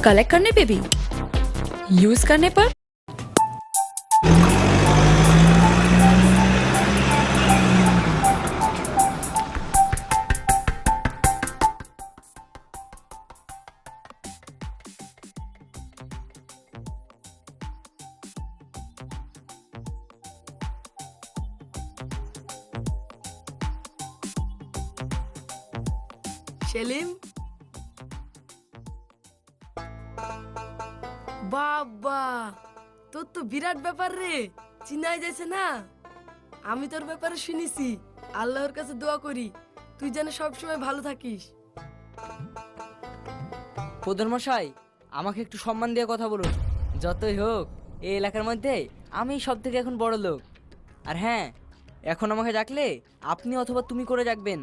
Collect करने पे भी, यूज करने पर। সেলিম, বাবা তোর তো বিরাট ব্যাপার রে, চিনাই যাচ্ছে না। আমি তোর ব্যাপারে শুনেছি, আল্লাহর কাছে দোয়া করি তুই যেন সবসময় ভালো থাকিস। প্রধান মশাই, আমাকে একটু সম্মান দিয়ে কথা বলুন। যতই হোক এই এলাকার মধ্যে আমি সব থেকে এখন বড় লোক। আর হ্যাঁ, এখন আমাকে ডাকলে আপনি অথবা তুমি করে ডাকবেন।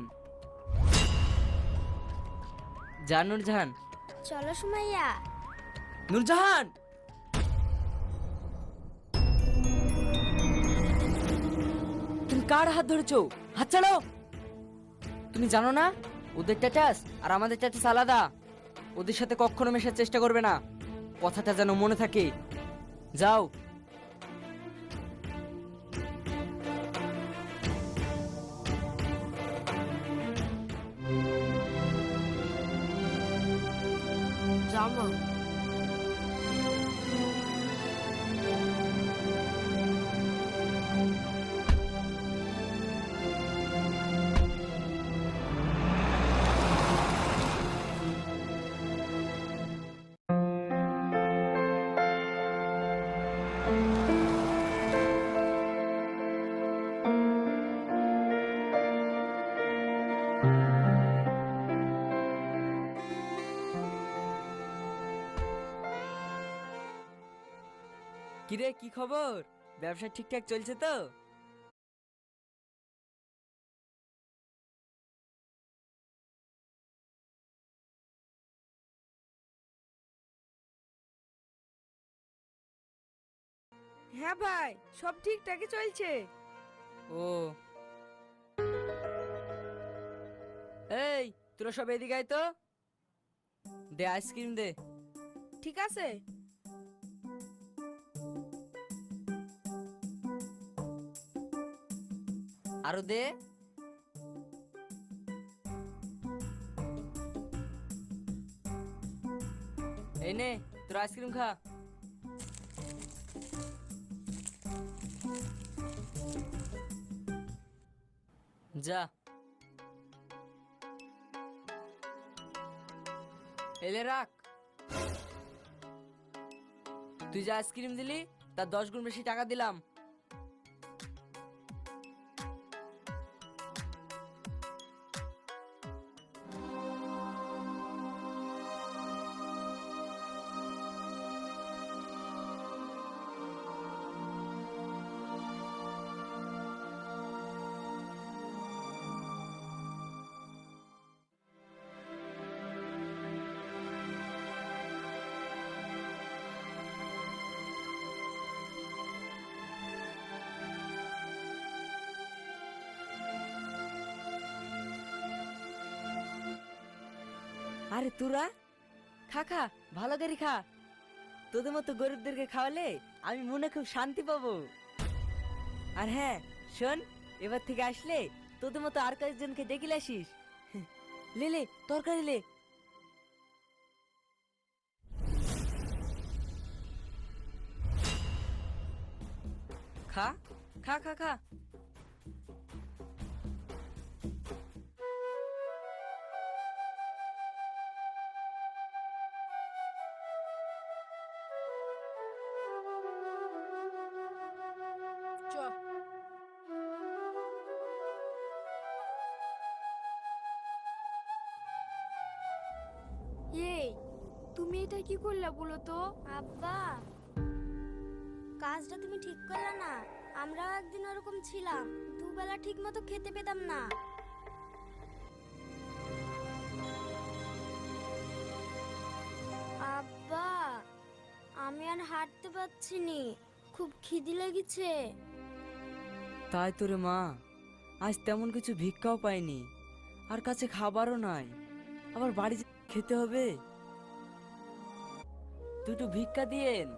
জান নূরজাহান। চলো সুমাইয়া। নূরজাহান, তুমি কার হাত ধরেছো? হাত ছাড়ো। তুমি জানো না ওদের স্ট্যাটাস আর আমাদের স্ট্যাটাস আলাদা। ওদের সাথে কখনো মেশার চেষ্টা করবে না, কথাটা যেন মনে থাকে। যাও। জামা কিরে, কি খবর? ব্যবসা ঠিকঠাক চলছে তো? হ্যাঁ ভাই, সব ঠিকঠাকই চলছে। ও, এই তোরা সব এদিকে আয় তো। দে আইসক্রিম দে। ঠিক আছে। আরো দে। এই নে তোর আইসক্রিম খা। যা। এলে রাখ। তুই যে আইসক্রিম দিলি তার 10 গুণ বেশি টাকা দিলাম। আরে তোরা খা খা, ভালো করে খা। তোদের মতো গরিবদেরকে খাওয়ালে আমি মনে খুব শান্তি পাবো। আর হ্যাঁ শোন, এবার থেকে আসলে তোদের মতো আর কয়েকজনকে ডেকে আসিস। লে লে তরকারি লে। খা খা খা খা। চ। এই তুমি এটা কি করলা বলো তো? আব্বা, কাজটা তুমি ঠিক করলা না। আমরাও একদিন ওরকম ছিলাম, দুবেলা ঠিক মতো খেতে পেতাম না। আব্বা, আমি আর হাঁটতে পারছি নি, খুব খিদে লেগেছে। তাই তো রে মা, আজ তেমন কিছু ভিক্ষাও পাইনি, আর কাছে খাবারও নাই, আবার বাড়ি যেয়ে খেতে হবে। দুটো ভিক্ষা দিয়েন।